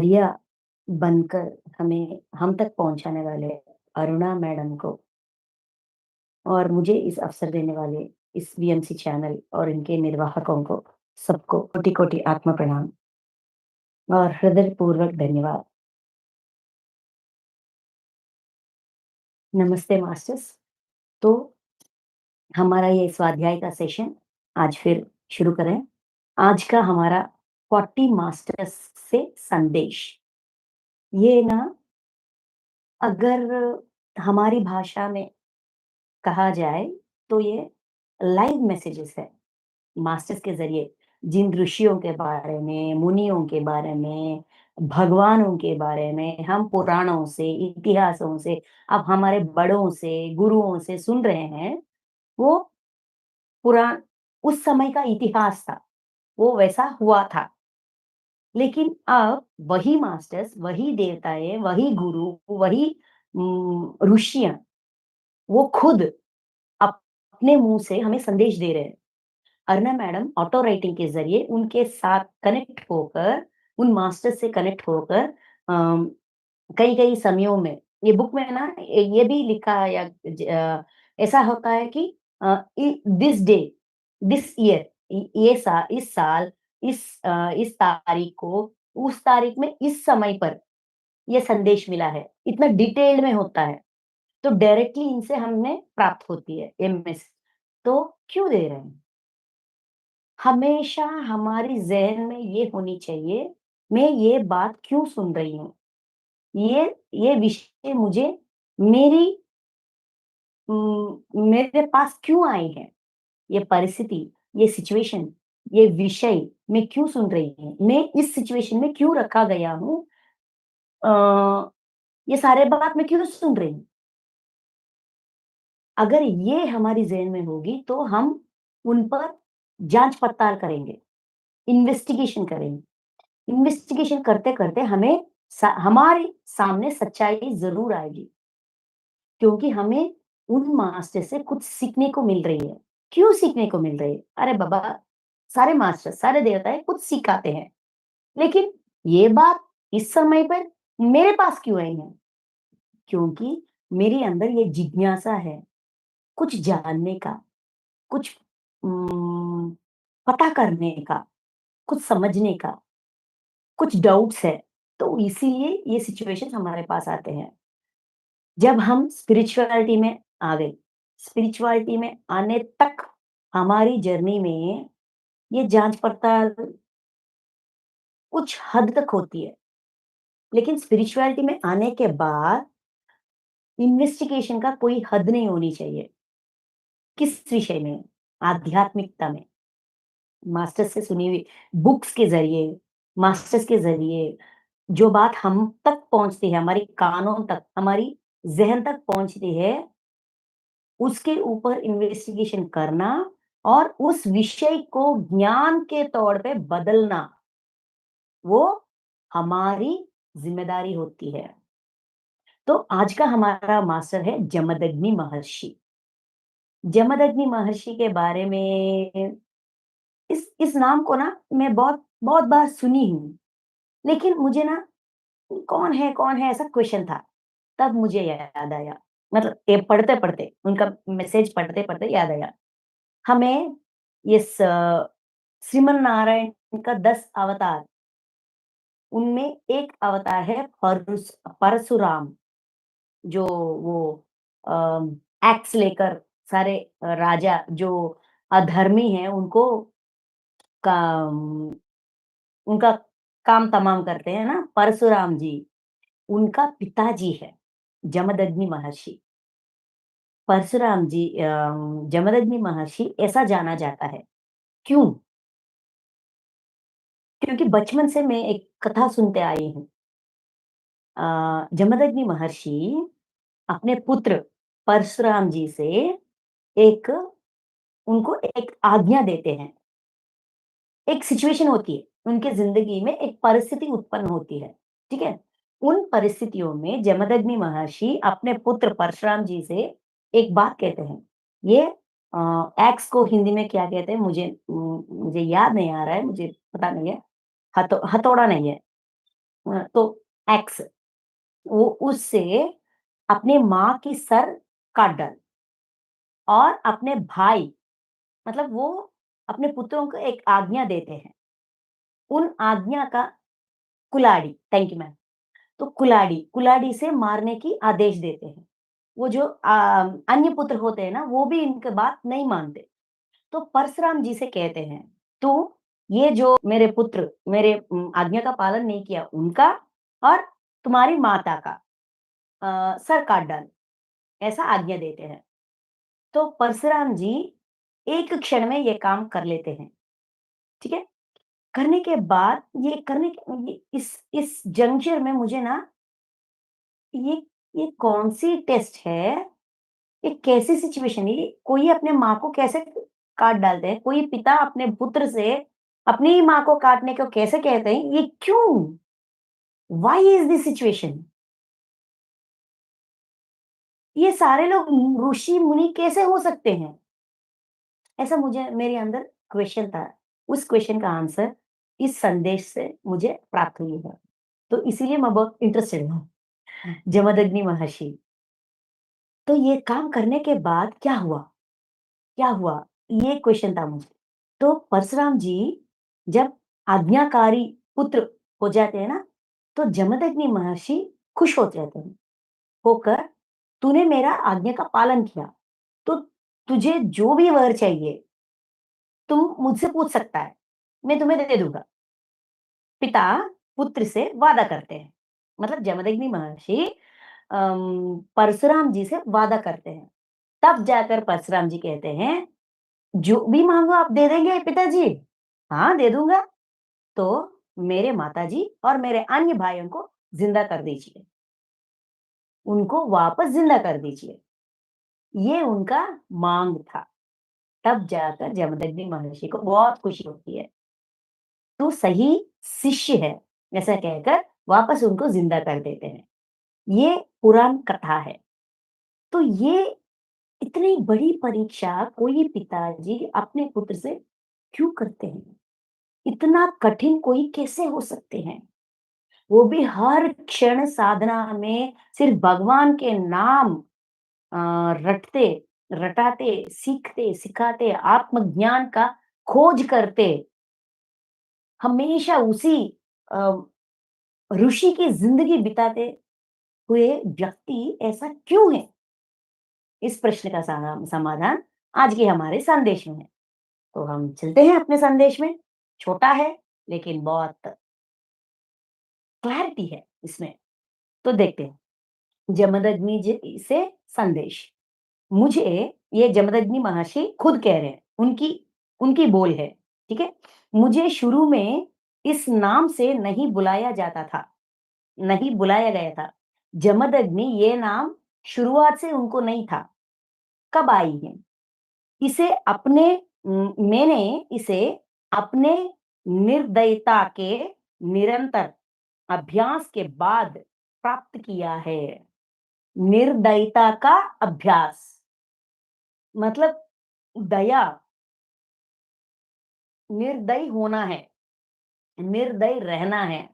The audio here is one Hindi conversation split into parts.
ज़रिया बनकर हमें हम तक पहुँचाने वाले अरुणा मैडम को और मुझे इस अवसर देने वाले इस वीएमसी चैनल और इनके निर्वाहकों को सबको कोटि-कोटि आत्म प्रणाम और हृदयपूर्वक धन्यवाद। नमस्ते मास्टर्स। तो हमारा ये स्वाध्याय का सेशन आज फिर शुरू करें। आज का हमारा 40 मास्टर्स से संदेश। ये ना अगर हमारी भाषा में कहा जाए तो ये लाइव मैसेजेस है। मास्टर्स के ज़रिए जिन ऋषियों के बारे में, मुनियों के बारे में, भगवानों के बारे में हम पुराणों से, इतिहासों से, अब हमारे बड़ों से, गुरुओं से सुन रहे हैं, वो पुराण उस समय का इतिहास था, वो वैसा हुआ था। लेकिन अब वही मास्टर्स, वही देवताएँ, वही गुरु, वही ऋषियाँ, वो खुद अपने मुँह से हमें संदेश दे रहे हैं। अर्ना मैडम ऑटो राइटिंग के ज़रिए उनके साथ कनेक्ट होकर, उन मास्टर से कनेक्ट होकर कई-कई समयों में ये बुक में है ना ये भी लिखा है ऐसा होता है कि दिस डे, दिस ईयर इस साल, इस तारीख को, उस तारीख में, इस समय पर ये संदेश मिला है। इतना डिटेल्ड में होता है, तो डायरेक्टली इनसे हमें प्राप्त होती है ये मैसेज। तो क्यों दे रहे हैं? हमेशा हमारी ज़हन में ये होनी चाहिए, मैं ये बात क्यों सुन रही हूँ? ये ये विषय मुझे मेरी मेरे पास क्यों आई है? ये परिस्थिति, ये सिचुएशन, ये विषय मैं क्यों सुन रही हूँ? मैं इस सिचुएशन में क्यों रखा गया हूँ? अ, ये सारे बात मैं क्यों सुन रही हूँ? अगर ये हमारी ज़हन में होगी, तो हम उन पर जाँच-पड़ताल करेंगे, इन्वेस्टिगेशन करेंगे। इन्वेस्टिगेशन करते-करते हमें हमारे सामने सच्चाई ज़रूर आएगी, क्योंकि हमें उन मास्टर से कुछ सीखने को मिल रही है। क्यों सीखने को मिल रही है? अरे बाबा, सारे मास्टर, सारे देवता कुछ सिखाते हैं, लेकिन ये बात इस समय पर मेरे पास क्यों आई है? क्योंकि मेरे अंदर ये जिज्ञासा है, कुछ जानने का, कुछ उम, पता करने का, कुछ समझने का, कुछ डाउट्स है, तो इसीलिए ये सिचुएशंस हमारे पास आते हैं। जब हम स्पिरिचुअलिटी में आ गए, स्पिरिचुअलिटी में आने तक हमारी जर्नी में ये जाँच-पड़ताल कुछ हद तक होती है, लेकिन स्पिरिचुअलिटी में आने के बाद इन्वेस्टिगेशन का कोई हद नहीं होनी चाहिए। किस विषय में? आध्यात्मिकता में। मास्टर्स से सुनी हुई बुक्स के ज़रिए, मास्टर्स के ज़रिए जो बात हम तक पहुँचती है, हमारे कानों तक, हमारी ज़हन तक पहुँचती है, उसके ऊपर इन्वेस्टिगेशन करना और उस विषय को ज्ञान के तौर पे बदलना, वो हमारी ज़िम्मेदारी होती है। तो आज का हमारा मास्टर है जमदग्नि महर्षि। जमदग्नि महर्षि के बारे में इस नाम को ना मैं बहुत बहुत बार सुनी हूँ, लेकिन मुझे ना कौन है ऐसा क्वेश्चन था। तब मुझे याद आया, मतलब ये पढ़ते-पढ़ते, उनका मैसेज पढ़ते-पढ़ते याद आया। हमें ये श्रीमन नारायण का 10 अवतार, उनमें एक अवतार है परशुराम, जो वो एक्स लेकर सारे राजा जो अधर्मी हैं उनको काम उनका काम तमाम करते हैं ना, परशुराम जी, उनका पिताजी है जमदग्नि महर्षि। परशुराम जी जमदग्नि महर्षि ऐसा जाना जाता है। क्यों? क्योंकि बचपन से मैं एक कथा सुनते आई हूँ। जमदग्नि महर्षि अपने पुत्र परशुराम जी से एक उनको एक आज्ञा देते हैं। एक सिचुएशन होती है, उनके ज़िंदगी में एक परिस्थिति उत्पन्न होती है, ठीक है? उन परिस्थितियों में जमदग्नि महर्षि अपने पुत्र परशुराम जी से एक बात कहते हैं। ये एक्स को हिंदी में क्या कहते हैं मुझे याद नहीं आ रहा है, मुझे पता नहीं है। हथौड़ा नहीं है। तो एक्स वो उससे अपने माँ की सर काट डाली और अपने भाई मतलब वो अपने पुत्रों को एक आज्ञा देते हैं। उन आज्ञा का कुल्हाड़ी थैंक यू मैम। तो कुल्हाड़ी से मारने की आदेश देते हैं। वो जो अन्य पुत्र होते हैं ना, वो भी इनकी बात नहीं मानते। तो परशुराम जी से कहते हैं, "तू ये जो मेरे पुत्र मेरे आज्ञा का पालन नहीं किया, उनका और तुम्हारी माता का सर काट डाल।" ऐसा आज्ञा देते हैं। तो परशुराम जी एक क्षण में ये काम कर लेते हैं, ठीक है? करने के बाद ये इस जंक्शन में मुझे ना ये ये कौन-सी टेस्ट है? ये कैसी सिचुएशन है? ये कोई अपने माँ को कैसे काट डालते हैं? कोई पिता अपने पुत्र से अपनी ही माँ को काटने को कैसे कहते हैं? ये क्यों? Why is this situation? ये सारे लोग ऋषि-मुनि कैसे हो सकते हैं? ऐसा मुझे मेरे अंदर क्वेश्चन था। उस क्वेश्चन का आंसर इस संदेश से मुझे प्राप्त हुई है। तो इसीलिए मैं बहुत इंटरेस्टेड हूँ। जमदग्नि महर्षि। तो ये काम करने के बाद क्या हुआ? क्या हुआ? ये क्वेश्चन था मुझे। तो परशुराम जी जब आज्ञाकारी पुत्र हो जाते हैं ना, तो जमदग्नि महर्षि खुश हो जाते हैं, होकर तूने मेरा आज्ञा का पालन किया, तो तुझे जो भी वर चाहिए, तुम मुझसे पूछ सकता है, मैं तुम्हें दे दूँगा। पिता पुत्र से वादा करते हैं। मतलब जमदग्नि महर्षि परशुराम जी से वादा करते हैं। तब जाकर परशुराम जी कहते हैं, "जो भी माँगो आप दे देंगे पिताजी?" "हाँ, दे दूँगा।" "तो मेरे माताजी और मेरे अन्य भाइयों को ज़िंदा कर दीजिए। उनको वापस ज़िंदा कर दीजिए।" ये उनका माँग था। तब जाकर जमदग्नि महर्षि को बहुत खुशी होती है। "तू सही शिष्य है," ऐसा कहकर वापस उनको ज़िंदा कर देते हैं। ये पुराण कथा है। तो ये इतनी बड़ी परीक्षा कोई पिताजी अपने पुत्र से क्यों करते हैं? इतना कठिन कोई कैसे हो सकते हैं? वो भी हर क्षण साधना में सिर्फ भगवान के नाम रटते, रटाते, सीखते, सिखाते, आत्मज्ञान का खोज करते, हमेशा उसी अ, ऋषि की ज़िंदगी बिताते हुए व्यक्ति ऐसा क्यों है? इस प्रश्न का समाधान आज के हमारे संदेश में है। तो हम चलते हैं अपने संदेश में। छोटा है, लेकिन बहुत क्लैरिटी है इसमें। तो देखते हैं, जमदग्नि जी से संदेश। मुझे ये जमदग्नि महर्षि खुद कह रहे हैं, उनकी उनकी बोल है, ठीक है? मुझे शुरू में इस नाम से नहीं बुलाया जाता था, नहीं बुलाया गया था। जमदग्नि ये नाम शुरुआत से उनको नहीं था, कब आई है? इसे मैंने इसे अपने निर्दयता के निरंतर अभ्यास के बाद प्राप्त किया है। निर्दयता का अभ्यास मतलब दया, निर्दयी होना है, निर्दयी रहना है।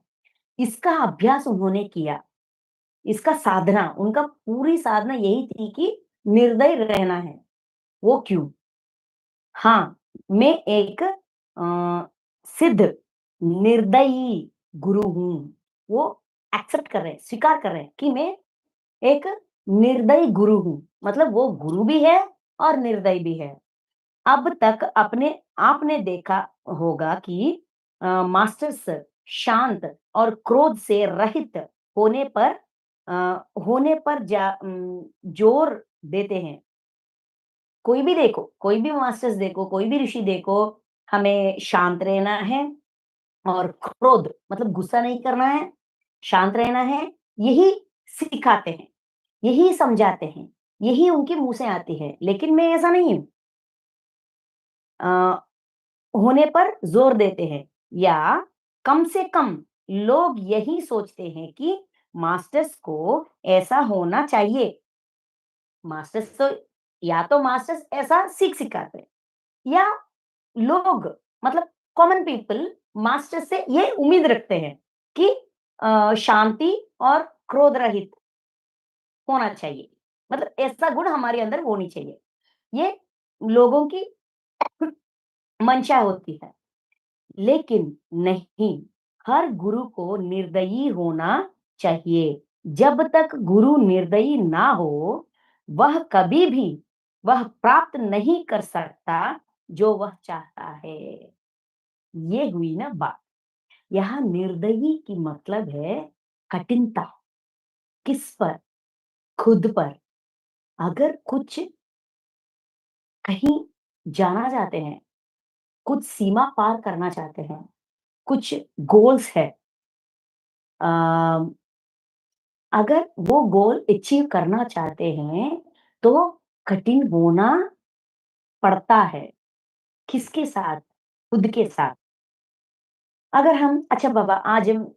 इसका अभ्यास उन्होंने किया। इसका साधना, उनका पूरी साधना यही थी कि निर्दयी रहना है। वो क्यों? हाँ, मैं एक सिद्ध निर्दयी गुरु हूँ। वो एक्सेप्ट कर रहे हैं, स्वीकार कर रहे हैं कि मैं एक निर्दयी गुरु हूँ। मतलब वो गुरु भी है और निर्दयी भी है। अब तक अपने आपने देखा होगा कि मास्टर्स शांत और क्रोध से रहित होने पर जोर देते हैं। कोई भी देखो, कोई भी मास्टर्स देखो, कोई भी ऋषि देखो, हमें शांत रहना है और क्रोध मतलब गुस्सा नहीं करना है, शांत रहना है, यही सिखाते हैं, यही समझाते हैं, यही उनके मुँह से आती है। लेकिन मैं ऐसा नहीं हूँ। अ, होने पर जोर देते हैं या कम से कम लोग यही सोचते हैं कि मास्टर्स को ऐसा होना चाहिए। मास्टर्स तो या तो मास्टर्स ऐसा सिखाते हैं या लोग मतलब कॉमन पीपल मास्टर से ये उम्मीद रखते हैं कि शांति और क्रोध रहित होना चाहिए। मतलब ऐसा गुण हमारे अंदर होनी चाहिए। ये लोगों की मंशा होती है। लेकिन नहीं, हर गुरु को निर्दयी होना चाहिए। जब तक गुरु निर्दयी ना हो, वह कभी भी वह प्राप्त नहीं कर सकता जो वह चाहता है। ये हुई ना बात। यहाँ निर्दयी की मतलब है कठिनता। किस पर? खुद पर। अगर कुछ कहीं जाना चाहते हैं, कुछ सीमा पार करना चाहते हैं, कुछ गोल्स है, अ, अगर वो गोल अचीव करना चाहते हैं, तो कठिन होना पड़ता है। किसके साथ? खुद के साथ। अगर हम अच्छा बाबा आज हम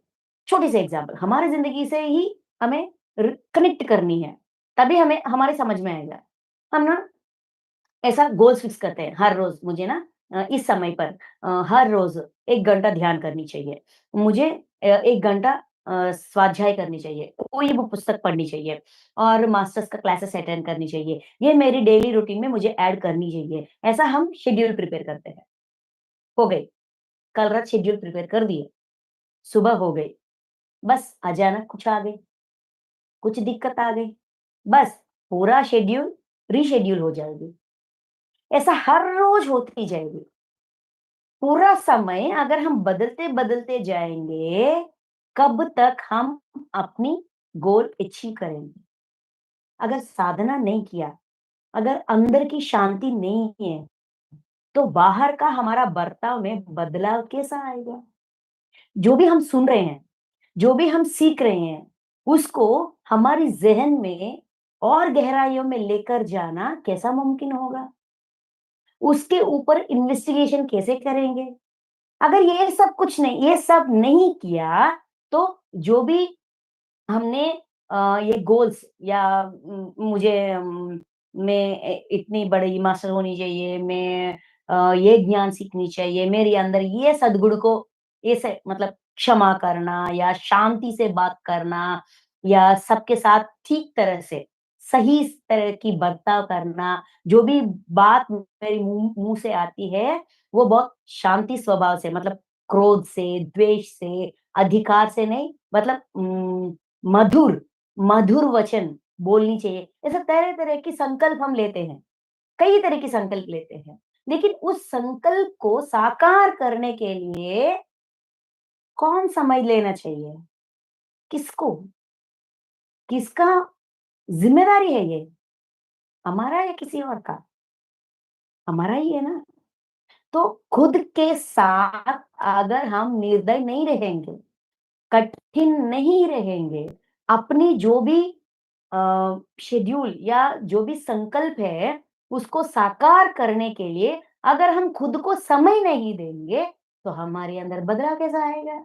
छोटी सी एग्ज़ाम्पल हमारी ज़िंदगी से ही हमें कनेक्ट करनी है, तभी हमें हमारे समझ में आएगा। हम ना ऐसा गोल्स फिक्स करते हैं, हर रोज़ मुझे ना इस समय पर हर रोज़ 1 घंटा ध्यान करनी चाहिए। मुझे 1 घंटा स्वाध्याय करनी चाहिए, कोई भी पुस्तक पढ़नी चाहिए और मास्टर्स का क्लासेस अटेंड करनी चाहिए। ये मेरी डेली रूटीन में मुझे ऐड करनी चाहिए। ऐसा हम शेड्यूल प्रिपेयर करते हैं। हो गई, कल रात शेड्यूल प्रिपेयर कर दिए, सुबह हो गई, बस अचानक कुछ आ गई, कुछ दिक्कत आ गई, बस पूरा शेड्यूल रीशेड्यूल हो जाएगी। ऐसा हर रोज़ होती जाएगी। पूरा समय अगर हम बदलते-बदलते जाएँगे, कब तक हम अपनी गोल अचीव करेंगे? अगर साधना नहीं किया, अगर अंदर की शांति नहीं है, तो बाहर का हमारा बर्ताव में बदलाव कैसा आएगा? जो भी हम सुन रहे हैं, जो भी हम सीख रहे हैं, उसको हमारी ज़हन में और गहराइयों में लेकर जाना कैसा मुमकिन होगा? उसके ऊपर इन्वेस्टिगेशन कैसे करेंगे? अगर ये सब नहीं किया, तो जो भी हमने ये गोल्स या मुझे मैं इतनी बड़ी मास्टर होनी चाहिए, मैं ये ज्ञान सीखनी चाहिए, मेरे अंदर ये सद्गुण को ऐसे मतलब क्षमा करना या शांति से बात करना या सबके साथ ठीक तरह से, सही तरह की बर्ताव करना, जो भी बात मेरे मुँह से आती है, वो बहुत शांति स्वभाव से मतलब क्रोध से, द्वेष से, अधिकार से नहीं मतलब मधुर, मधुर वचन बोलनी चाहिए। ऐसे तरह-तरह की संकल्प हम लेते हैं, कई तरह के संकल्प लेते हैं। लेकिन उस संकल्प को साकार करने के लिए कौन समय लेना चाहिए? किसको? किसका ज़िम्मेदारी है ये? हमारा या किसी और का? हमारा ही है ना। तो खुद के साथ अगर हम निर्दय नहीं रहेंगे, कठिन नहीं रहेंगे, अपनी जो भी शेड्यूल या जो भी संकल्प है, उसको साकार करने के लिए अगर हम खुद को समय नहीं देंगे, तो हमारे अंदर बदलाव कैसा आएगा?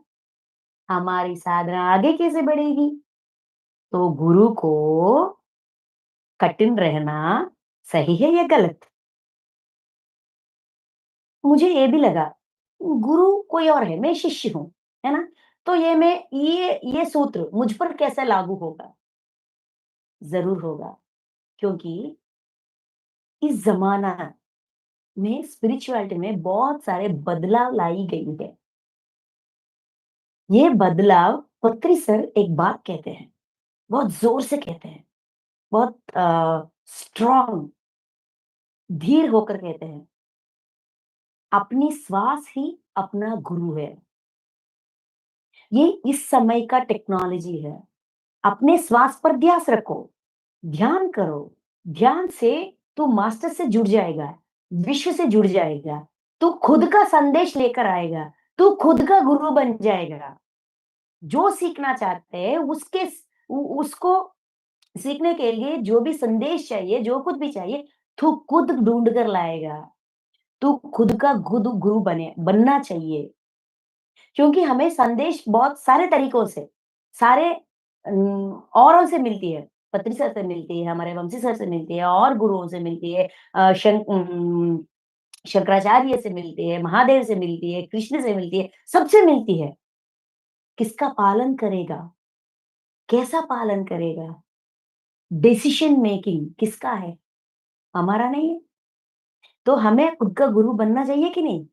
हमारी साधना आगे कैसे बढ़ेगी? तो गुरु को कठिन रहना सही है या गलत? मुझे ये भी लगा, गुरु कोई और है, मैं शिष्य हूँ, है ना? तो ये सूत्र मुझ पर कैसे लागू होगा? ज़रूर होगा, क्योंकि इस ज़माना में स्पिरिचुअलिटी में बहुत सारे बदलाव लाई गई है। ये बदलाव पत्री सर एक बात कहते हैं, बहुत ज़ोर से कहते हैं, बहुत स्ट्रॉन्ग धीर होकर कहते हैं, अपनी श्वास ही अपना गुरु है। ये इस समय का टेक्नोलॉजी है। अपने श्वास पर ध्यास रखो, ध्यान करो, ध्यान से तू मास्टर से जुड़ जाएगा, विश्व से जुड़ जाएगा, तू खुद का संदेश लेकर आएगा, तू खुद का गुरु बन जाएगा। जो सीखना चाहते हैं उसको सीखने के लिए जो भी संदेश चाहिए, जो कुछ भी चाहिए, तू खुद ढूँढ कर लाएगा। तू खुद का खुद गुरु बनना चाहिए। क्योंकि हमें संदेश बहुत सारे तरीकों से, सारे औरों से मिलती है। पत्री सर से मिलती है, हमारे वंशी सर से मिलती है और गुरुओं से मिलती है। शंकराचार्य से मिलती है, महादेव से मिलती है, कृष्ण से मिलती है, सबसे मिलती है। किसका पालन करेगा? कैसा पालन करेगा? डिसीजन मेकिंग किसका है? हमारा नहीं है। तो हमें खुद का गुरु बनना चाहिए कि नहीं?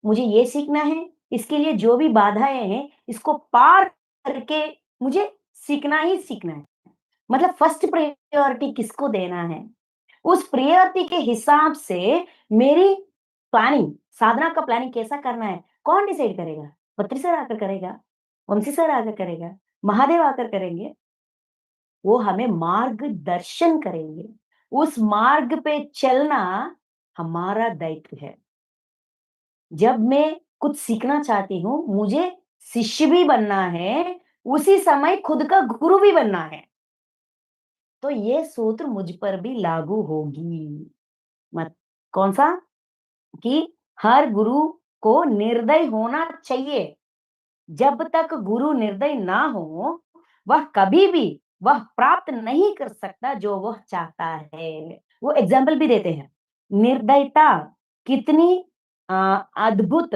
मुझे ये सीखना है, इसके लिए जो भी बाधाएँ हैं, इसको पार करके मुझे सीखना ही सीखना है। मतलब फर्स्ट प्रायोरिटी किसको देना है? उस प्रायोरिटी के हिसाब से मेरी प्लानिंग, साधना का प्लानिंग कैसा करना है, कौन डिसाइड करेगा? पत्री सर आकर करेगा, वंशी सर आकर करेगा, महादेव आकर करेंगे। वो हमें मार्गदर्शन करेंगे। उस मार्ग पे चलना हमारा दायित्व है। जब मैं कुछ सीखना चाहती हूँ, मुझे शिष्य भी बनना है, उसी समय खुद का गुरु भी बनना है। तो ये सूत्र मुझ पर भी लागू होगी। मत कौन-सा? कि हर गुरु को निर्दयी होना चाहिए। जब तक गुरु निर्दयी ना हो, वह कभी भी वह प्राप्त नहीं कर सकता जो वह चाहता है। वो एग्ज़ाम्पल भी देते हैं। निर्दयता कितनी अ, अद्भुत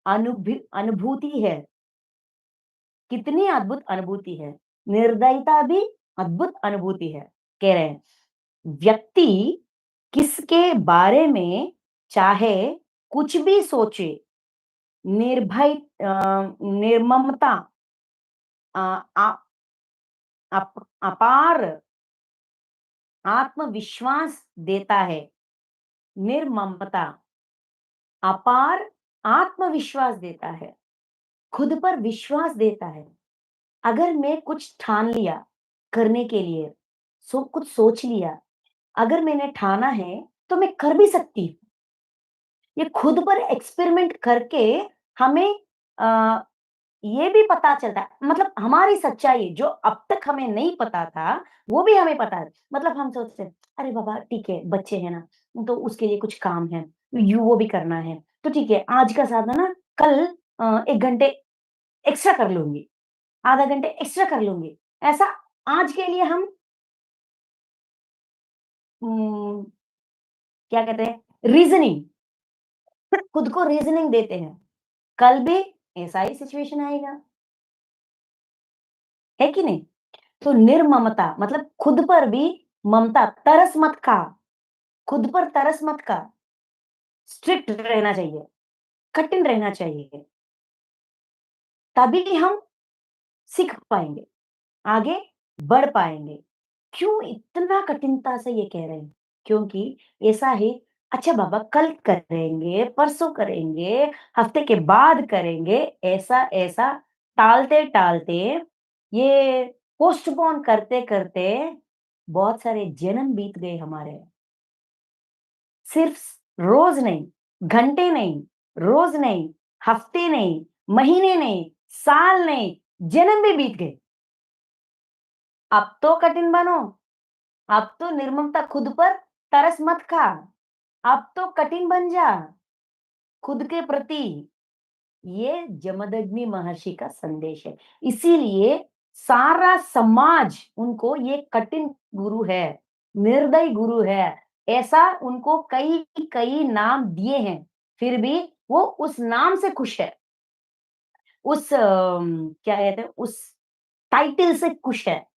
अनुभूति है। कितनी अद्भुत अनुभूति है। निर्दयता भी अद्भुत अनुभूति है। कह रहे हैं, व्यक्ति किसके बारे में चाहे कुछ भी सोचे, निर्ममता अ, आ अपार आत्मविश्वास देता है। निर्ममता अपार आत्मविश्वास देता है, खुद पर विश्वास देता है। अगर मैं कुछ ठान लिया करने के लिए, कुछ सोच लिया, अगर मैंने ठाना है, तो मैं कर भी सकती हूँ। ये खुद पर एक्सपेरिमेंट करके हमें अ, ये भी पता चलता है, मतलब हमारी सच्चाई जो अब तक हमें नहीं पता था, वो भी हमें पता है। मतलब हम सोचते हैं, अरे बाबा ठीक है, बच्चे हैं ना, तो उसके लिए कुछ काम है, वो भी करना है, तो ठीक है, आज का साधना ना कल 1 घंटे एक्स्ट्रा कर लूँगी, आधा घंटे एक्स्ट्रा कर लूँगी। ऐसा आज के लिए हम उम, क्या कहते हैं रीज़निंग खुद को रीज़निंग देते हैं। कल भी ऐसा ही सिचुएशन आएगा, है कि नहीं? तो निर्ममता मतलब खुद पर भी ममता, तरस मत खा, खुद पर तरस मत खा, स्ट्रिक्ट रहना चाहिए, कठिन रहना चाहिए, तभी हम सीख पाएँगे, आगे बढ़ पाएँगे। क्यों इतना कठिनता से ये कह रहे हैं? क्योंकि ऐसा ही अच्छा बाबा कल करेंगे, परसों करेंगे, हफ्ते के बाद करेंगे, ऐसा-ऐसा टालते-टालते ये पोस्टपोन करते-करते बहुत सारे जन्म बीत गए हमारे। सिर्फ रोज़ नहीं, घंटे नहीं, रोज़ नहीं, हफ्ते नहीं, महीने नहीं, साल नहीं, जन्म भी बीत गए। अब तो कठिन बनो, अब तो निर्ममता खुद पर तरस मत खा, अब तो कठिन बन जा खुद के प्रति। ये जमदग्नि महर्षि का संदेश है। इसीलिए सारा समाज उनको ये कठिन गुरु है, निर्दयी गुरु है, ऐसा उनको कई-कई नाम दिए हैं। फिर भी वो उस नाम से खुश है। उस क्या कहते हैं उस टाइटल से खुश है।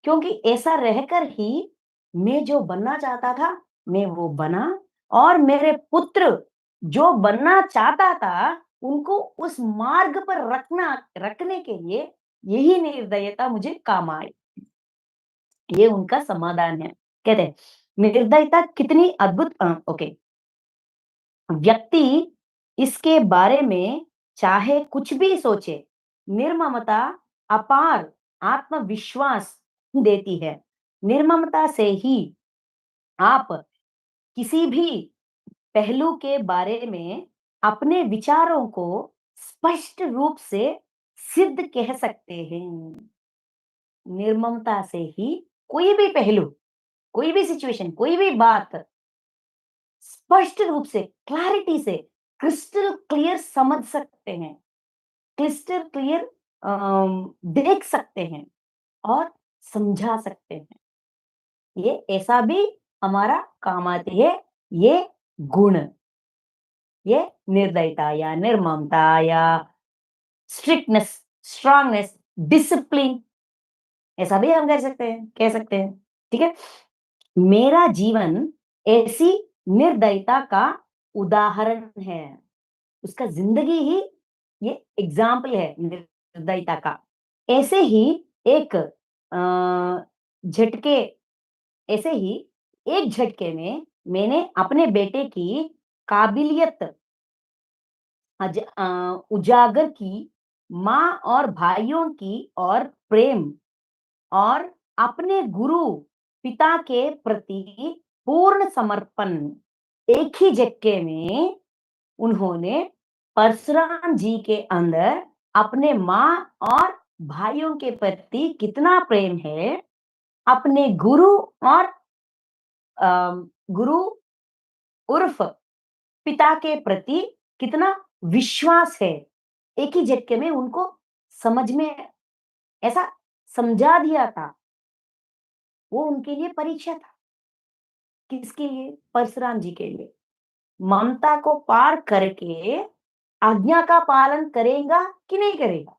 क्योंकि ऐसा रहकर ही मैं जो बनना चाहता था, मैं वो बना और मेरे पुत्र जो बनना चाहता था, उनको उस मार्ग पर रखने के लिए यही निर्दयता मुझे काम आई। ये उनका समाधान है। कहते हैं, निर्दयता कितनी अद्भुत ओके, व्यक्ति इसके बारे में चाहे कुछ भी सोचे, निर्ममता अपार आत्मविश्वास देती है। निर्ममता से ही आप किसी भी पहलू के बारे में अपने विचारों को स्पष्ट रूप से सिद्ध कह सकते हैं। निर्ममता से ही कोई भी पहलू, कोई भी सिचुएशन, कोई भी बात स्पष्ट रूप से, क्लैरिटी से, क्रिस्टल क्लियर समझ सकते हैं, क्रिस्टल क्लियर देख सकते हैं और समझा सकते हैं। ये ऐसा भी हमारा काम आती है, ये गुण, ये निर्दयता या निर्ममता या स्ट्रिक्टनेस स्ट्रांगनेस, डिसिप्लिन, ऐसा भी हम कह सकते हैं, ठीक है? मेरा जीवन ऐसी निर्दयता का उदाहरण है। उसका ज़िंदगी ही ये एग्ज़ाम्पल है निर्दयता का। ऐसे ही एक झटके ऐसे ही एक झटके में मैंने अपने बेटे की काबिलियत उजागर की, माँ और भाइयों की और प्रेम और अपने गुरु पिता के प्रति पूर्ण समर्पण एक ही झटके में उन्होंने परशुराम जी के अंदर अपने माँ और भाइयों के प्रति कितना प्रेम है, अपने गुरु और गुरु उर्फ पिता के प्रति कितना विश्वास है, एक ही झटके में उनको समझ में ऐसा समझा दिया था। वो उनके लिए परीक्षा था। किसके लिए? परशुराम जी के लिए। ममता को पार करके आज्ञा का पालन करेगा कि नहीं करेगा?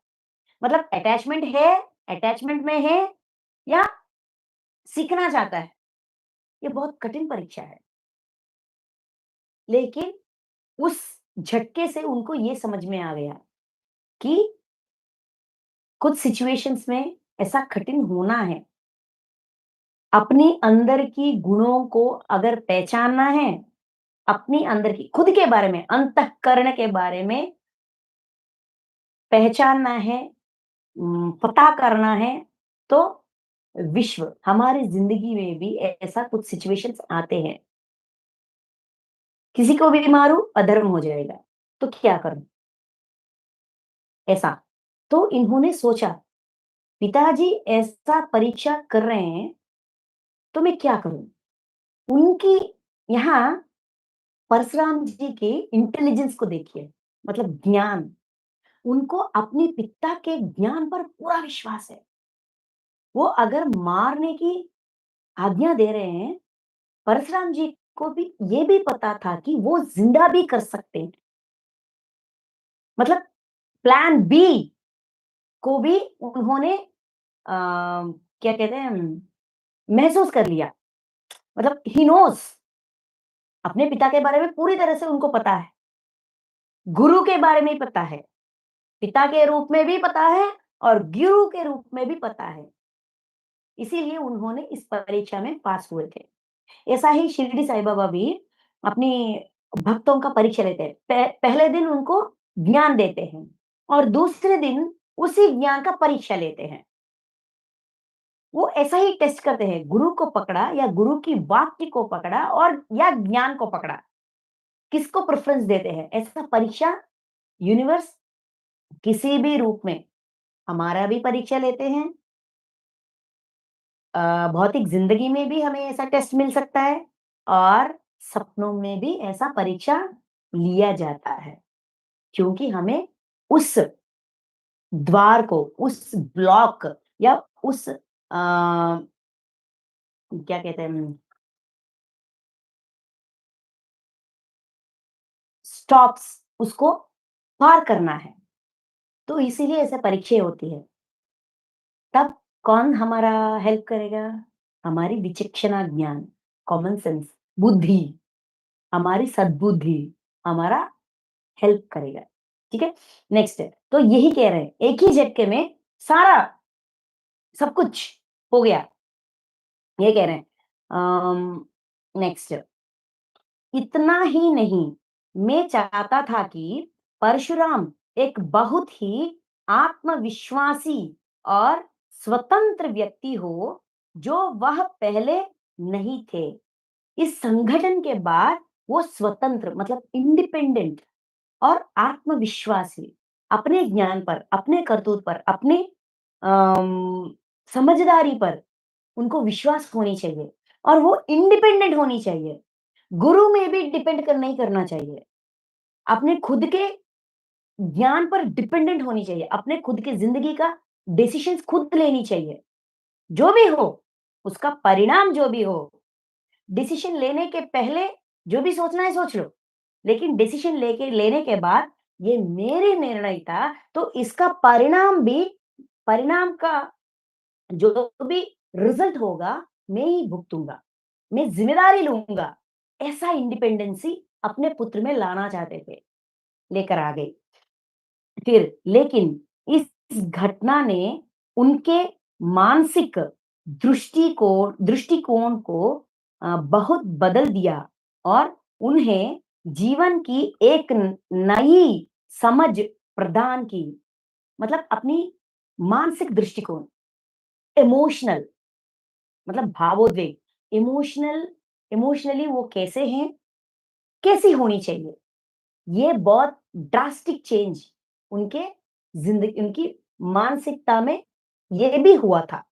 मतलब अटैचमेंट में है या सीखना चाहता है? ये बहुत कठिन परीक्षा है। लेकिन उस झटके से उनको ये समझ में आ गया कि कुछ सिचुएशंस में ऐसा कठिन होना है। अपने अंदर की गुणों को अगर पहचानना है, अपनी अंदर की खुद के बारे में, अंतःकरण के बारे में पहचानना है, पता करना है, तो विश्व हमारी ज़िंदगी में भी ऐसा कुछ सिचुएशंस आते हैं। किसी को भी मारूँ, अधर्म हो जाएगा, तो क्या करूँ? ऐसा। तो इन्होंने सोचा, पिताजी ऐसा परीक्षा कर रहे हैं, तो मैं क्या करूँ? उनकी यहाँ परशुराम जी के इंटेलिजेंस को देखिए, मतलब ज्ञान। उनको अपने पिता के ज्ञान पर पूरा विश्वास है। वो अगर मारने की आज्ञा दे रहे हैं, परशुराम जी को भी ये भी पता था कि वो ज़िंदा भी कर सकते हैं। मतलब प्लान बी को भी उन्होंने क्या कहते हैं महसूस कर लिया। मतलब ही नोज़ अपने पिता के बारे में पूरी तरह से उनको पता है। गुरु के बारे में पता है। पिता के रूप में भी पता है और गुरु के रूप में भी पता है। इसीलिए उन्होंने इस परीक्षा में पास हुए थे। ऐसा ही शिरडी साईं बाबा भी अपनी भक्तों का परीक्षा लेते हैं। पहले दिन उनको ज्ञान देते हैं और दूसरे दिन उसी ज्ञान का परीक्षा लेते हैं। वो ऐसा ही टेस्ट करते हैं, गुरु को पकड़ा या गुरु की वाक्य को पकड़ा और या ज्ञान को पकड़ा, किसको प्रेफ़रेंस देते हैं? ऐसा परीक्षा यूनिवर्स किसी भी रूप में हमारा भी परीक्षा लेते हैं। भौतिक ज़िंदगी में भी हमें ऐसा टेस्ट मिल सकता है और सपनों में भी ऐसा परीक्षा लिया जाता है। क्योंकि हमें उस द्वार को, उस ब्लॉक या उस क्या कहते हैं स्टॉप्स उसको पार करना है। तो इसीलिए ऐसे परीक्षाएँ होती है। तब कौन हमारा हेल्प करेगा? हमारी विचक्षणा ज्ञान, कॉमन सेंस, बुद्धि, हमारी सद्बुद्धि हमारा हेल्प करेगा। ठीक है? नेक्स्ट है, तो यही कह रहे हैं, एक ही झटके में सारा सब कुछ हो गया। ये कह रहे हैं नेक्स्ट इतना ही नहीं, मैं चाहता था कि परशुराम एक बहुत ही आत्मविश्वासी और स्वतंत्र व्यक्ति हो, जो वह पहले नहीं थे। इस संगठन के बाद वो स्वतंत्र मतलब इंडिपेंडेंट और आत्मविश्वासी, अपने ज्ञान पर, अपने करतूत पर, अपने समझदारी पर उनको विश्वास होनी चाहिए और वो इंडिपेंडेंट होनी चाहिए। गुरु में भी डिपेंड कर नहीं करना चाहिए। अपने खुद के ज्ञान पर डिपेंडेंट होनी चाहिए। अपने खुद की ज़िंदगी का डिसीज़न्स खुद लेनी चाहिए। जो भी हो, उसका परिणाम जो भी हो, डिसीज़न लेने के पहले जो भी सोचना है सोच लो। लेकिन डिसीज़न लेने के बाद ये मेरी निर्णय था, तो इसका परिणाम का जो भी रिज़ल्ट होगा, मैं ही भुगतूँगा, मैं ज़िम्मेदारी लूँगा। ऐसा इंडिपेंडेंसी अपने पुत्र में लाना चाहते थे, लेकर आ गई। फिर लेकिन इस घटना ने उनके मानसिक दृष्टिकोण को बहुत बदल दिया और उन्हें जीवन की एक नई समझ प्रदान की। मतलब अपनी मानसिक दृष्टिकोण, इमोशनल मतलब भावोद्वेग, इमोशनली वो कैसे हैं, कैसी होनी चाहिए? ये बहुत ड्रास्टिक चेंज उनके उनकी मानसिकता में ये भी हुआ था।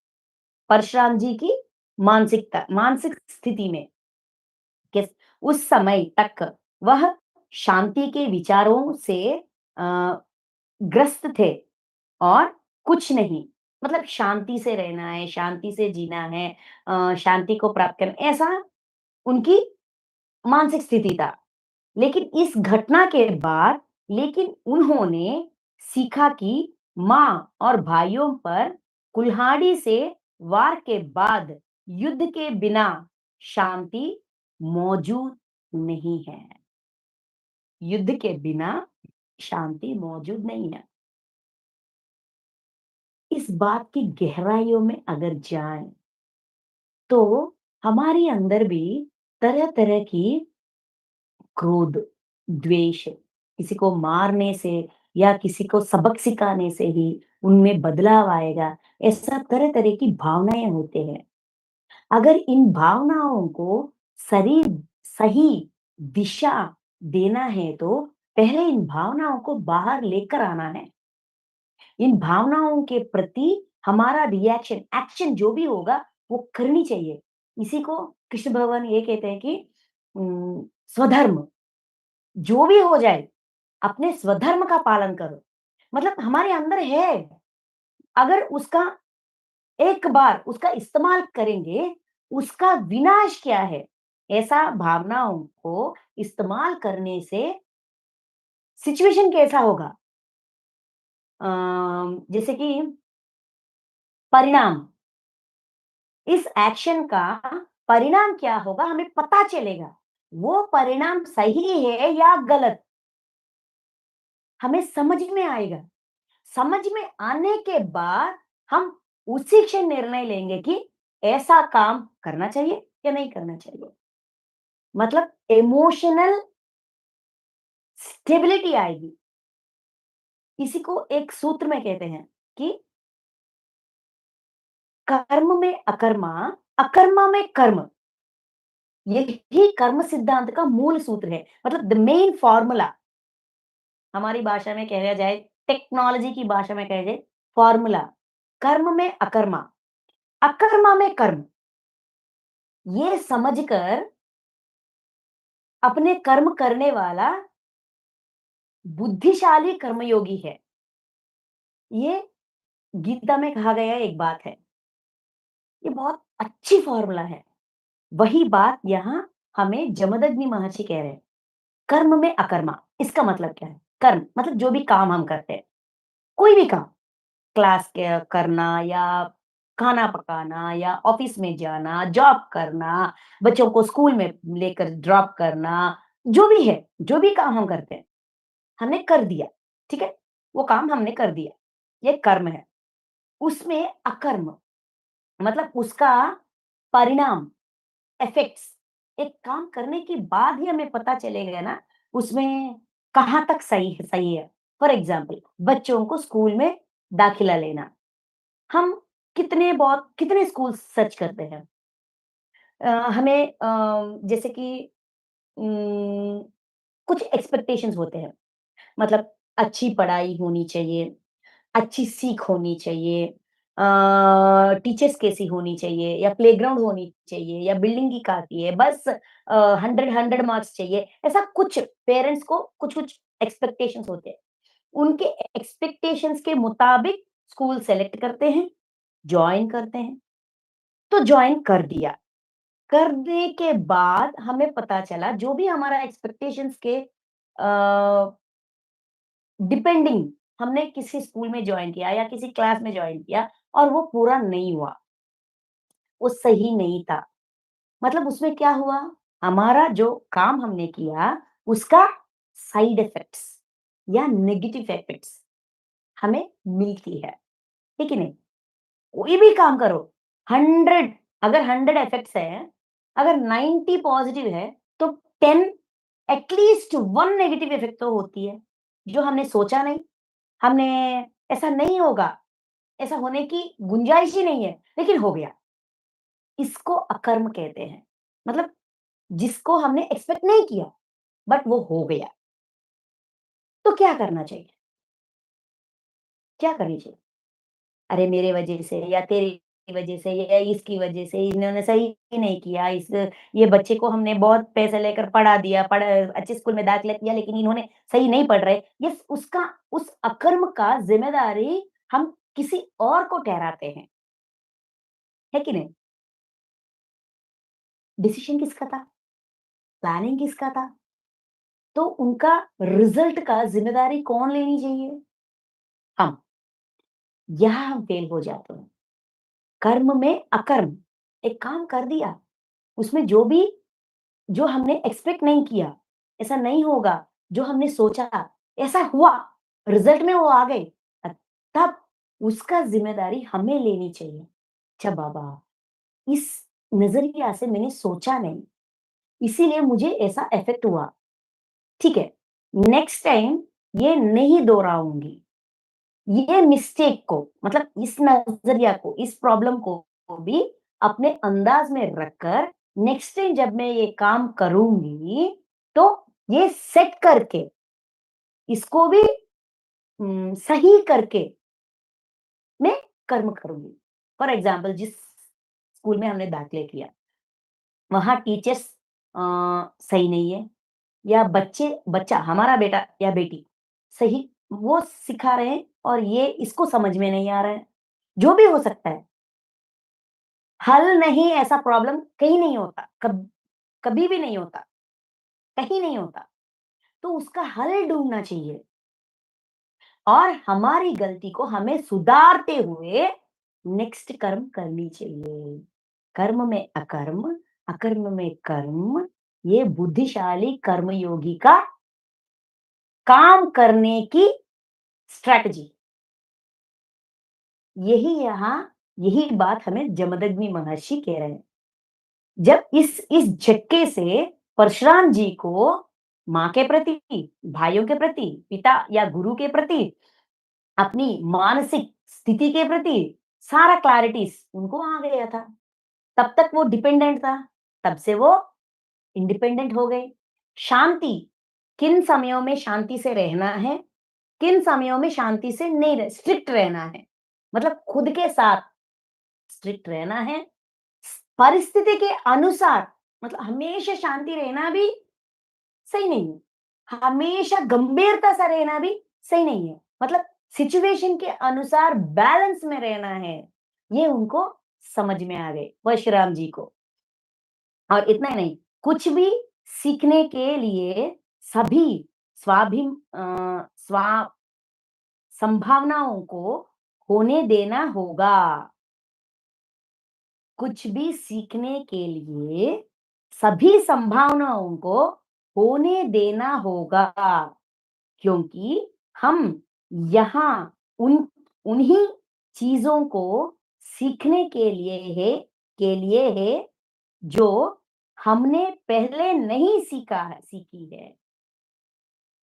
परशुराम जी की मानसिक स्थिति में कि उस समय तक वह शांति के विचारों से अ, ग्रस्त थे और कुछ नहीं, मतलब शांति से रहना है, शांति से जीना है, शांति को प्राप्त करना, ऐसा उनकी मानसिक स्थिति था। लेकिन इस घटना के बाद लेकिन उन्होंने सीखा कि माँ और भाइयों पर कुल्हाड़ी से वार के बाद युद्ध के बिना शांति मौजूद नहीं है। युद्ध के बिना शांति मौजूद नहीं है। इस बात की गहराइयों में अगर जाएँ, तो हमारे अंदर भी तरह-तरह की क्रोध, द्वेष, किसी को मारने से या किसी को सबक सिखाने से ही उनमें बदलाव आएगा, ऐसा तरह-तरह की भावनाएँ होते हैं। अगर इन भावनाओं को सरी सही दिशा देना है, तो पहले इन भावनाओं को बाहर लेकर आना है। इन भावनाओं के प्रति हमारा रिएक्शन, एक्शन जो भी होगा, वो करनी चाहिए। इसी को कृष्ण भगवान ये कहते हैं कि स्वधर्म जो भी हो जाए, अपने स्वधर्म का पालन करो। मतलब हमारे अंदर है, अगर उसका एक बार उसका इस्तेमाल करेंगे, उसका विनाश क्या है? ऐसा भावनाओं को इस्तेमाल करने से सिचुएशन कैसा होगा? जैसे कि परिणाम, इस एक्शन का परिणाम क्या होगा हमें पता चलेगा। वो परिणाम सही है या गलत, हमें समझ में आएगा। समझ में आने के बाद हम उसी क्षण निर्णय लेंगे कि ऐसा काम करना चाहिए या नहीं करना चाहिए। मतलब इमोशनल स्टेबिलिटी आएगी। इसी को एक सूत्र में कहते हैं कि कर्म में अकर्मा, अकर्मा में कर्म। यही कर्म सिद्धांत का मूल सूत्र है। मतलब द मेन फॉर्मूला, हमारी भाषा में कहा जाए, टेक्नोलॉजी की भाषा में कहा जाए, फॉर्मूला, कर्म में अकर्मा, अकर्मा में कर्म। ये समझकर अपने कर्म करने वाला बुद्धिशाली कर्मयोगी है। ये गीता में कहा गया एक बात है। ये बहुत अच्छी फॉर्मूला है। वही बात यहाँ हमें जमदग्नि महर्षि कह रहे हैं। कर्म में अकर्मा, इसका मतलब क्या है? कर्म मतलब जो भी काम हम करते हैं, कोई भी काम, क्लास के करना या खाना पकाना या ऑफिस में जाना, जॉब करना, बच्चों को स्कूल में लेकर ड्रॉप करना, जो भी है, जो भी काम हम करते हैं, हमने कर दिया, ठीक है? वो काम हमने कर दिया, ये कर्म है। उसमें अकर्म मतलब उसका परिणाम, इफेक्ट्स, एक काम करने के बाद ही हमें पता चलेगा ना, उसमें कहाँ तक सही है। फॉर एग्ज़ाम्पल बच्चों को स्कूल में दाखिला लेना। हम कितने स्कूल सर्च करते हैं। हमें जैसे कि उम, कुछ एक्सपेक्टेशंस होते हैं। मतलब अच्छी पढ़ाई होनी चाहिए, अच्छी सीख होनी चाहिए, टीचर्स कैसी होनी चाहिए या प्लेग्राउंड होनी चाहिए या बिल्डिंग ही काफ़ी है, बस 100 मार्क्स चाहिए। ऐसा कुछ पेरेंट्स को कुछ-कुछ एक्सपेक्टेशंस होते हैं। उनके एक्सपेक्टेशंस के मुताबिक स्कूल सेलेक्ट करते हैं, जॉइन करते हैं। तो जॉइन कर दिया। करने के बाद हमें पता चला जो भी हमारा एक्सपेक्टेशंस के डिपेंडिंग हमने किसी स्कूल में जॉइन किया या किसी क्लास में जॉइन किया और वो पूरा नहीं हुआ, वो सही नहीं था। मतलब उसमें क्या हुआ, हमारा जो काम हमने किया, उसका साइड इफेक्ट्स या नेगेटिव इफेक्ट्स हमें मिलती है, ठीक है नहीं? कोई भी काम करो, 100 अगर 100 इफेक्ट्स हैं, अगर 90 पॉजिटिव है, तो 10 एटलीस्ट 1 नेगेटिव इफेक्ट तो होती है, जो हमने सोचा नहीं, हमने ऐसा नहीं होगा, ऐसा होने की गुंजाइश ही नहीं है, लेकिन हो गया। इसको अकर्म कहते हैं। मतलब जिसको हमने एक्सपेक्ट नहीं किया, बट वो हो गया। तो क्या करना चाहिए? क्या करनी चाहिए? अरे मेरे वजह से या तेरी वजह से या इसकी वजह से इन्होंने सही नहीं किया, इस ये बच्चे को हमने बहुत पैसे लेकर पढ़ा दिया, अच्छे स्कूल में दाखिला किया लेकिन इन्होंने सही नहीं पढ़ रहे। ये उसका उस अकर्म का ज़िम्मेदारी हम किसी और को ठहराते हैं, है कि नहीं? डिसीज़न किसका था? प्लानिंग किसका था? तो उनका रिज़ल्ट का ज़िम्मेदारी कौन लेनी चाहिए? हम। यहाँ हम फेल हो जाते हैं। कर्म में अकर्म, एक काम कर दिया, उसमें जो हमने एक्सपेक्ट नहीं किया, ऐसा नहीं होगा, जो हमने सोचा, ऐसा हुआ, रिज़ल्ट में वो आ गए, तब उसका ज़िम्मेदारी हमें लेनी चाहिए। अच्छा बाबा, इस नज़रिया से मैंने सोचा नहीं, इसीलिए मुझे ऐसा इफ़ेक्ट हुआ। ठीक है, नेक्स्ट टाइम ये नहीं दोहराऊँगी। ये मिस्टेक को मतलब इस नज़रिया को, इस प्रॉब्लम को भी अपने अंदाज़ में रखकर नेक्स्ट टाइम जब मैं ये काम करूँगी, तो ये सेट करके, इसको भी सही करके मैं कर्म करूँगी। फॉर एग्ज़ाम्पल जिस स्कूल में हमने दाखिले किया, वहाँ टीचर्स अ, सही नहीं है या बच्चा हमारा बेटा या बेटी सही वो सिखा रहे हैं और ये इसको समझ में नहीं आ रहा है। जो भी हो सकता है। हल नहीं ऐसा प्रॉब्लम कहीं नहीं होता, कभी भी नहीं होता, कहीं नहीं होता। तो उसका हल ढूँढना चाहिए और हमारी गलती को हमें सुधारते हुए नेक्स्ट कर्म करनी चाहिए। कर्म में अकर्म, अकर्म में कर्म, ये बुद्धिशाली कर्मयोगी का काम करने की स्ट्रैटेजी। यही बात हमें जमदग्नि महर्षि कह रहे हैं। जब इस झटके से परशुराम जी को माँ के प्रति, भाइयों के प्रति, पिता या गुरु के प्रति, अपनी मानसिक स्थिति के प्रति सारा क्लैरिटीज़ उनको आ गया था। तब तक वो डिपेंडेंट था, तब से वो इंडिपेंडेंट हो गए। शांति, किन समयों में शांति से रहना है, किन समयों में शांति से नहीं रह स्ट्रिक्ट रहना है। मतलब खुद के साथ स्ट्रिक्ट रहना है, परिस्थिति के अनुसार मतलब हमेशा शांति रहना भी सही नहीं है। हमेशा गंभीरता से रहना भी सही नहीं है। मतलब सिचुएशन के अनुसार बैलेंस में रहना है। ये उनको समझ में आ गए परशुराम जी को। और इतना ही नहीं, कुछ भी सीखने के लिए सभी स्वा संभावनाओं को होने देना होगा। कुछ भी सीखने के लिए सभी संभावनाओं को होने देना होगा क्योंकि हम यहाँ उन उन्हीं चीजों को सीखने के लिए है जो हमने पहले नहीं सीखी है।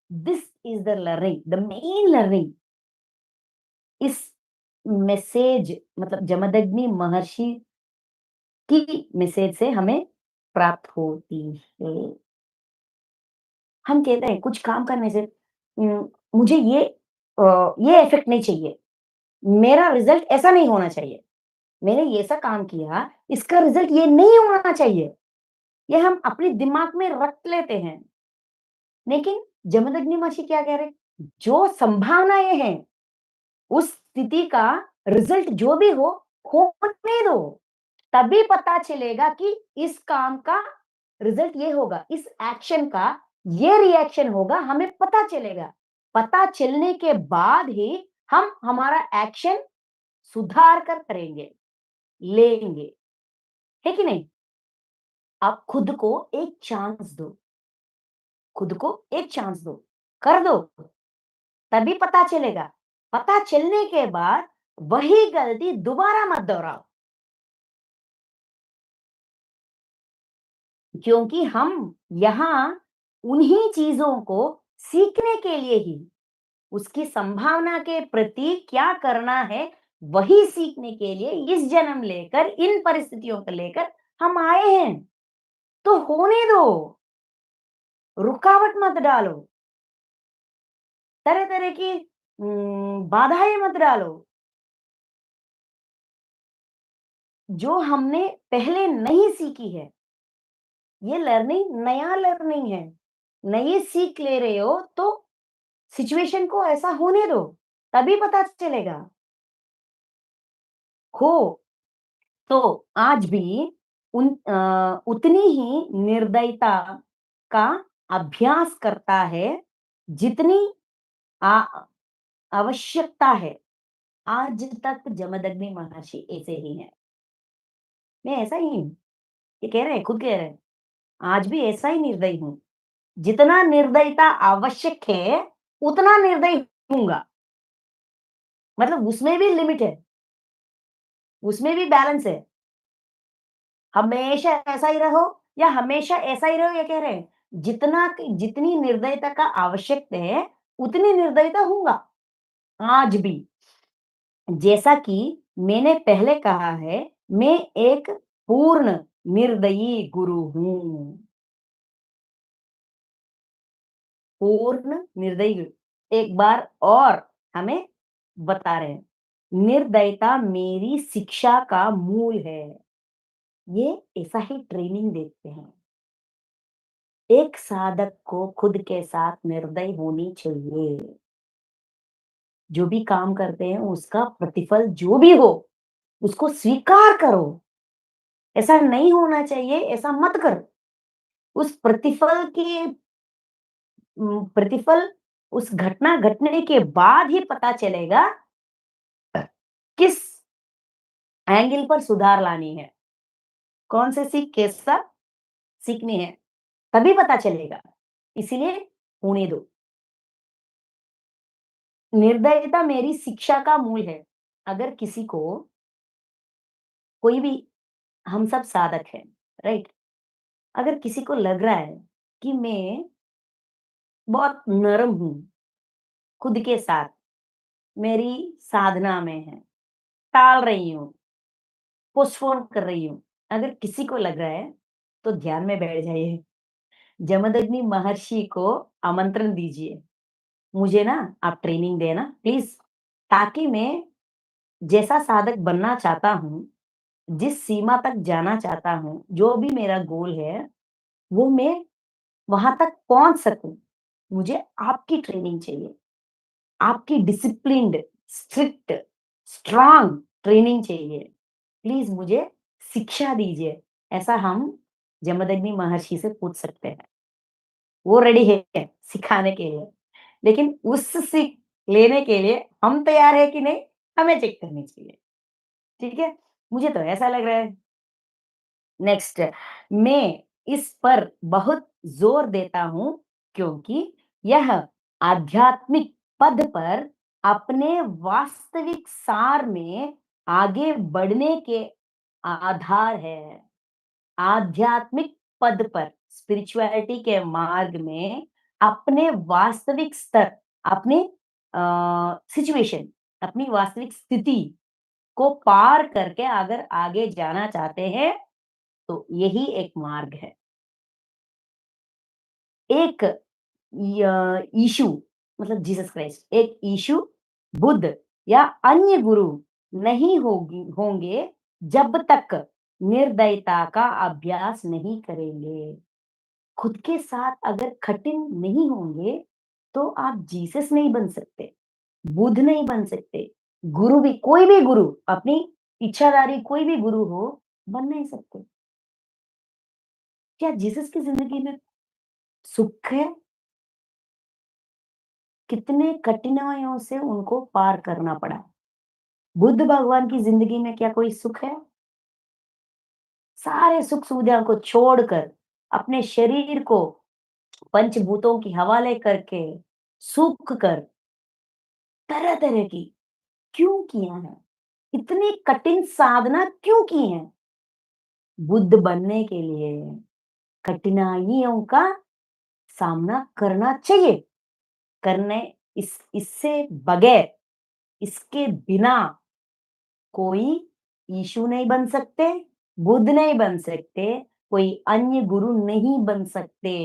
This is the learning, the main learning. इस मैसेज मतलब जमदग्नि महर्षि की मैसेज से हमें प्राप्त होती है। हम कहते हैं कुछ काम करने से मुझे ये इफ़ेक्ट नहीं चाहिए, मेरा रिज़ल्ट ऐसा नहीं होना चाहिए। मैंने ये ऐसा काम किया, इसका रिज़ल्ट ये नहीं होना चाहिए। ये हम अपने दिमाग में रख लेते हैं। लेकिन जमदग्नि महर्षि क्या कह रहे हैं? जो संभावनाएँ हैं, उस स्थिति का रिज़ल्ट जो भी हो, होने दो। तभी पता चलेगा कि इस काम का रिजल्ट ये होगा, इस एक्शन का ये रिएक्शन होगा, हमें पता चलेगा। पता चलने के बाद ही हम हमारा एक्शन सुधार कर करेंगे, लेंगे, है कि नहीं? आप खुद को एक चांस दो, खुद को एक चांस दो, कर दो, तभी पता चलेगा। पता चलने के बाद वही गलती दोबारा मत दोहराओ, क्योंकि हम यहाँ उन्हीं चीज़ों को सीखने के लिए ही, उसकी संभावना के प्रति क्या करना है, वही सीखने के लिए इस जन्म लेकर, इन परिस्थितियों को लेकर हम आए हैं। तो होने दो, रुकावट मत डालो, तरह-तरह की बाधाएँ मत डालो। जो हमने पहले नहीं सीखी है, ये लर्निंग नया लर्निंग है। नई सीख ले रहे हो तो सिचुएशन को ऐसा होने दो, तभी पता चलेगा। हो तो आज भी उतनी ही निर्दयता का अभ्यास करता है, जितनी आ आवश्यकता है। आज तक जमदग्नि महर्षि ऐसे ही हैं। मैं ऐसा ही हूँ, ये कह रहे हैं, खुद कह रहे हैं। आज भी ऐसा ही निर्दयी हूँ। जितना निर्दयता आवश्यक है, उतना निर्दयी हूँगा। मतलब उसमें भी लिमिट है, उसमें भी बैलेंस है। हमेशा ऐसा ही रहो या हमेशा ऐसा ही रहो, ये कह रहे हैं। जितनी निर्दयता का आवश्यक है, उतनी निर्दयता हूँगा, आज भी। जैसा कि मैंने पहले कहा है, मैं एक पूर्ण निर्दयी गुरु हूँ। पूर्ण निर्दयी गुरु। एक बार और हमें बता रहे हैं, निर्दयता मेरी शिक्षा का मूल है। ये ऐसा ही ट्रेनिंग देते हैं। एक साधक को खुद के साथ निर्दयी होनी चाहिए। जो भी काम करते हैं उसका प्रतिफल जो भी हो, उसको स्वीकार करो। ऐसा नहीं होना चाहिए, ऐसा मत करो। उस प्रतिफल उस घटना घटने के बाद ही पता चलेगा किस एंगल पर सुधार लानी है, कौन से सीख कैसा सीखनी है, तभी पता चलेगा। इसीलिए होने दो। निर्दयता मेरी शिक्षा का मूल है। अगर किसी को कोई भी, हम सब साधक हैं, राइट? अगर किसी को लग रहा है कि मैं बहुत नरम हूँ खुद के साथ, मेरी साधना में है, टाल रही हूँ, पोस्टपोन कर रही हूँ। अगर किसी को लग रहा है, तो ध्यान में बैठ जाइए। जमदग्नि महर्षि को आमंत्रण दीजिए। मुझे ना आप ट्रेनिंग देना प्लीज़, ताकि मैं जैसा साधक बनना चाहता हूँ, जिस सीमा तक जाना चाहता हूँ, जो भी मेरा गोल है, वो मैं वहाँ तक पहुँच सकूँ। मुझे आपकी ट्रेनिंग चाहिए, आपकी डिसिप्लिन्ड, स्ट्रिक्ट, स्ट्रॉन्ग ट्रेनिंग चाहिए। प्लीज़ मुझे शिक्षा दीजिए। ऐसा हम जमदग्नि महर्षि से पूछ सकते हैं। वो रेडी है सिखाने के लिए। लेकिन उस सीख लेने के लिए हम तैयार हैं कि नहीं, हमें चेक करनी चाहिए। ठीक है? मुझे तो ऐसा लग रहा है। नेक्स्ट, मैं इस पर बहुत जोर देता हूँ, क्योंकि यह आध्यात्मिक पद पर अपने वास्तविक सार में आगे बढ़ने के आधार है। आध्यात्मिक पद पर, स्पिरिचुअलिटी के मार्ग में अपने वास्तविक स्तर, अपने सिचुएशन, अपनी वास्तविक स्थिति को पार करके अगर आगे जाना चाहते हैं, तो यही एक मार्ग है। एक यीशु, मतलब जीसस क्राइस्ट, एक यीशु, बुद्ध या अन्य गुरु नहीं होंगे जब तक निर्दयता का अभ्यास नहीं करेंगे। खुद के साथ अगर कठिन नहीं होंगे, तो आप जीसस नहीं बन सकते, बुद्ध नहीं बन सकते, गुरु भी, कोई भी गुरु, अपनी इच्छाधारी कोई भी गुरु हो, बन नहीं सकते। क्या जीसस की जिंदगी में सुख है? कितने कठिनाइयों से उनको पार करना पड़ा। बुद्ध भगवान की ज़िंदगी में क्या कोई सुख है? सारे सुख-सुविधा को छोड़कर, अपने शरीर को पंचभूतों की हवाले करके, सूख कर, तरह-तरह की क्यों किया है? इतनी कठिन साधना क्यों की है? बुद्ध बनने के लिए कठिनाइयों का सामना करना चाहिए। करने इससे बगैर, इसके बिना कोई यीशु नहीं बन सकते, बुद्ध नहीं बन सकते, कोई अन्य गुरु नहीं बन सकते।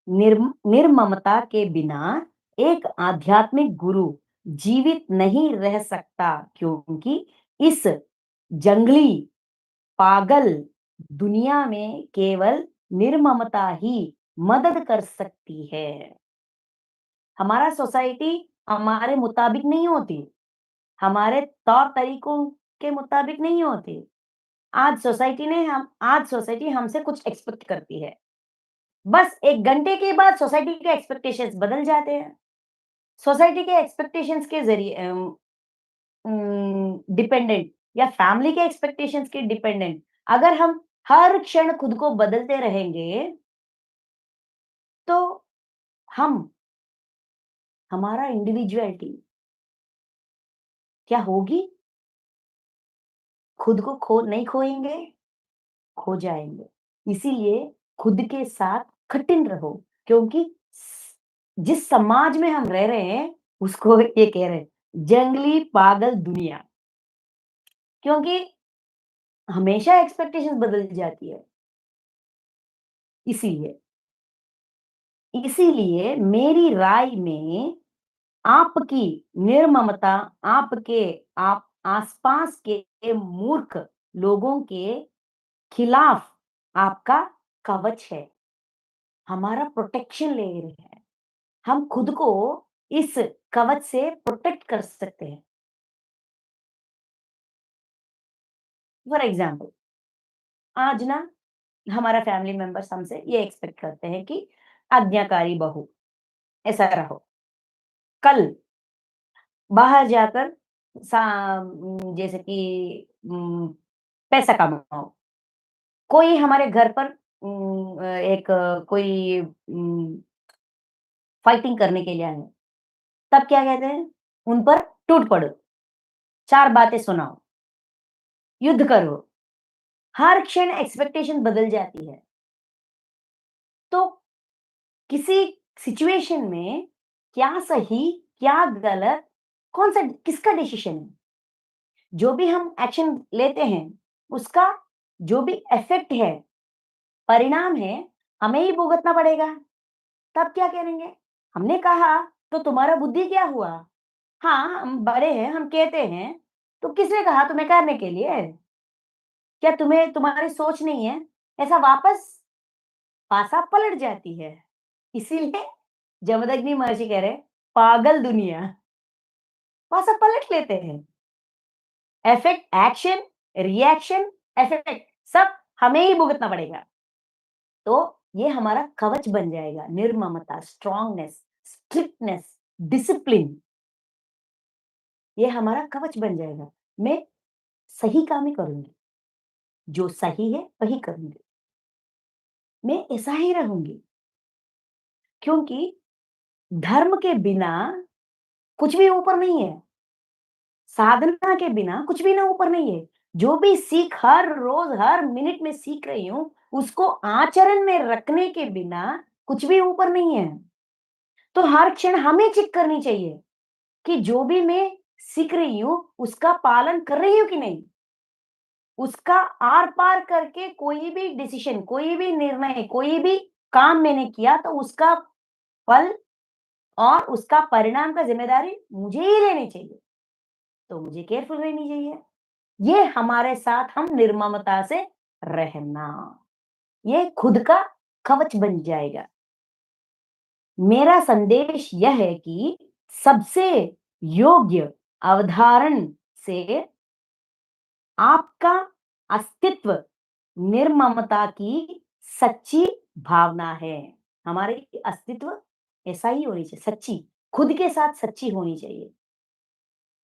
निर्ममता के बिना एक आध्यात्मिक गुरु जीवित नहीं रह सकता, क्योंकि इस जंगली पागल दुनिया में केवल निर्ममता ही मदद कर सकती है। हमारा सोसाइटी हमारे मुताबिक नहीं होती, हमारे तौर तरीकों के मुताबिक नहीं होती। आज सोसाइटी हमसे कुछ एक्सपेक्ट करती है। बस 1 घंटे के बाद सोसाइटी के एक्सपेक्टेशंस बदल जाते हैं। सोसाइटी के एक्सपेक्टेशंस के ज़रिए डिपेंडेंट या फैमिली के एक्सपेक्टेशंस के डिपेंडेंट अगर हम हर क्षण खुद को बदलते रहेंगे, तो हम हमारा इंडिविजुअलिटी क्या होगी? खुद को खो नहीं खोएँगे, खो जाएँगे। इसीलिए खुद के साथ कठिन रहो, क्योंकि जिस समाज में हम रह रहे हैं, उसको ये कह रहे हैं, जंगली पागल दुनिया। क्योंकि हमेशा एक्सपेक्टेशंस बदल जाती है, इसीलिए। इसीलिए मेरी राय में आपकी निर्ममता आपके आप आसपास के मूर्ख लोगों के खिलाफ आपका कवच है, हमारा प्रोटेक्शन लेयर है। हम खुद को इस कवच से प्रोटेक्ट कर सकते हैं। फॉर एग्ज़ाम्पल, आज ना हमारा फैमिली मेंबर्स हमसे ये एक्सपेक्ट करते हैं कि आज्ञाकारी बहू, ऐसा रहो। कल बाहर जाकर जैसे कि पैसा कमाओ। कोई हमारे घर पर एक कोई फाइटिंग करने के लिए आए, तब क्या कहते हैं? उन पर टूट पड़ो, 4 बातें सुनाओ, युद्ध करो। हर क्षण एक्सपेक्टेशन बदल जाती है। तो किसी सिचुएशन में क्या सही, क्या गलत, कौन-सा किसका डिसीजन है? जो भी हम एक्शन लेते हैं, उसका जो भी इफ़ेक्ट है, परिणाम है, हमें ही भुगतना पड़ेगा। तब क्या करेंगे? हमने कहा, तो तुम्हारा बुद्धि क्या हुआ? हाँ, हम बड़े हैं, हम कहते हैं, तो किसने कहा तुम्हें करने के लिए? क्या तुम्हें तुम्हारी सोच नहीं है? ऐसा वापस पासा पलट जाती है। इसीलिए जमदग्नि महर्षि कह रहे, पागल दुनिया, पासा पलट लेते हैं। इफ़ेक्ट, एक्शन, रिएक्शन, इफ़ेक्ट सब हमें ही भुगतना पड़ेगा। तो ये हमारा कवच बन जाएगा, निर्ममता, स्ट्रांगनेस, स्ट्रिक्टनेस, डिसिप्लिन, ये हमारा कवच बन जाएगा। मैं सही काम ही करूँगी, जो सही है वही करूँगी। मैं ऐसा ही रहूँगी, क्योंकि धर्म के बिना कुछ भी ऊपर नहीं है, साधना के बिना कुछ भी ना ऊपर नहीं है। जो भी सीख हर रोज़, हर मिनट में सीख रही हूँ, उसको आचरण में रखने के बिना कुछ भी ऊपर नहीं है। तो हर क्षण हमें चेक करनी चाहिए कि जो भी मैं सीख रही हूँ, उसका पालन कर रही हूँ कि नहीं? उसका आर-पार करके कोई भी डिसीज़न, कोई भी निर्णय, कोई भी काम मैंने किया तो उसका फल और उसका परिणाम का ज़िम्मेदारी मुझे ही लेनी चाहिए। तो मुझे केयरफुल रहनी चाहिए। ये हमारे साथ हम निर्ममता से रहना, ये खुद का कवच बन जाएगा। मेरा संदेश यह है कि सबसे योग्य अवधारण से आपका अस्तित्व निर्ममता की सच्ची भावना है। हमारी अस्तित्व ऐसा ही होनी चाहिए, सच्ची, खुद के साथ सच्ची होनी चाहिए।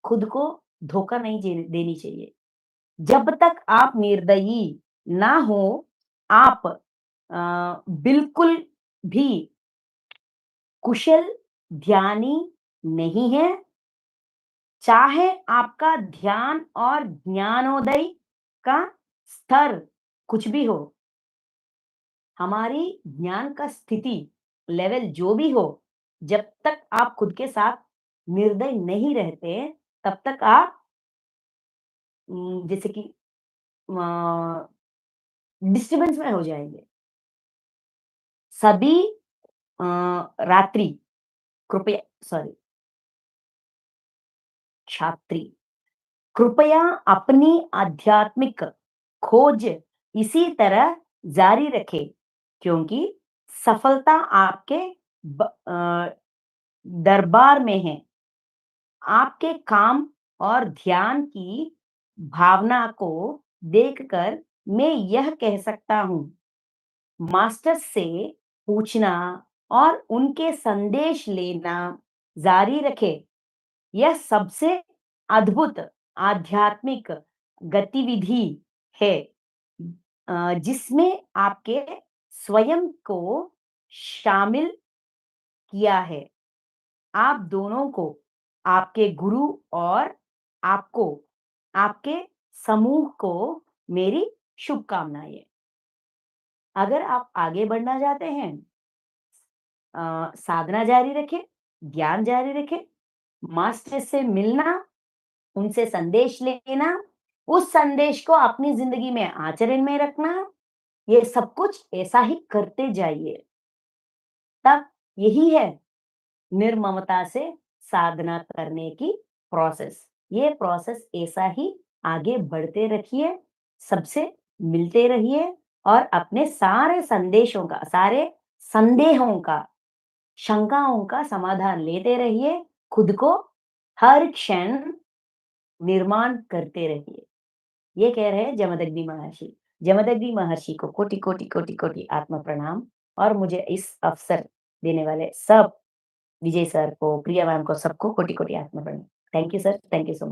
खुद को धोखा नहीं देनी चाहिए। जब तक आप निर्दयी ना हो, आप बिल्कुल भी कुशल ध्यानी नहीं है, चाहे आपका ध्यान और ज्ञानोदय का स्तर कुछ भी हो, हमारी ज्ञान का स्थिति लेवल जो भी हो, जब तक आप खुद के साथ निर्दय नहीं रहते, तब तक आप जैसे कि डिस्टर्बेंस में हो जाएँगे। सभी अ, रात्रि कृपया सॉरी छात्री कृपया अपनी आध्यात्मिक खोज इसी तरह जारी रखें, क्योंकि सफलता आपके दरबार में है। आपके काम और ध्यान की भावना को देखकर मैं यह कह सकता हूँ, मास्टर से पूछना और उनके संदेश लेना जारी रखें। यह सबसे अद्भुत आध्यात्मिक गतिविधि है, जिसमें आपके स्वयं को शामिल किया है। आप दोनों को, आपके गुरु और आपको, आपके समूह को मेरी शुभकामनाएँ। अगर आप आगे बढ़ना चाहते हैं, साधना जारी रखें, ज्ञान जारी रखें, मास्टर से मिलना, उनसे संदेश लेना, उस संदेश को अपनी ज़िंदगी में आचरण में रखना, ये सब कुछ ऐसा ही करते जाइए। तब यही है निर्ममता से साधना करने की प्रोसेस। ये प्रोसेस ऐसा ही आगे बढ़ते रखिए, सबसे मिलते रहिए और अपने सारे संदेहों का, शंकाओं का समाधान लेते रहिए, खुद को हर क्षण निर्माण करते रहिए। ये कह रहे हैं जमदग्नि महर्षि। जमदग्नि महर्षि को कोटि-कोटि, कोटि-कोटि आत्म प्रणाम और मुझे इस अवसर देने वाले सब विजय सर को, प्रिया मैम को, सबको कोटि-कोटि आत्म प्रणाम। Thank you sir, thank you so much.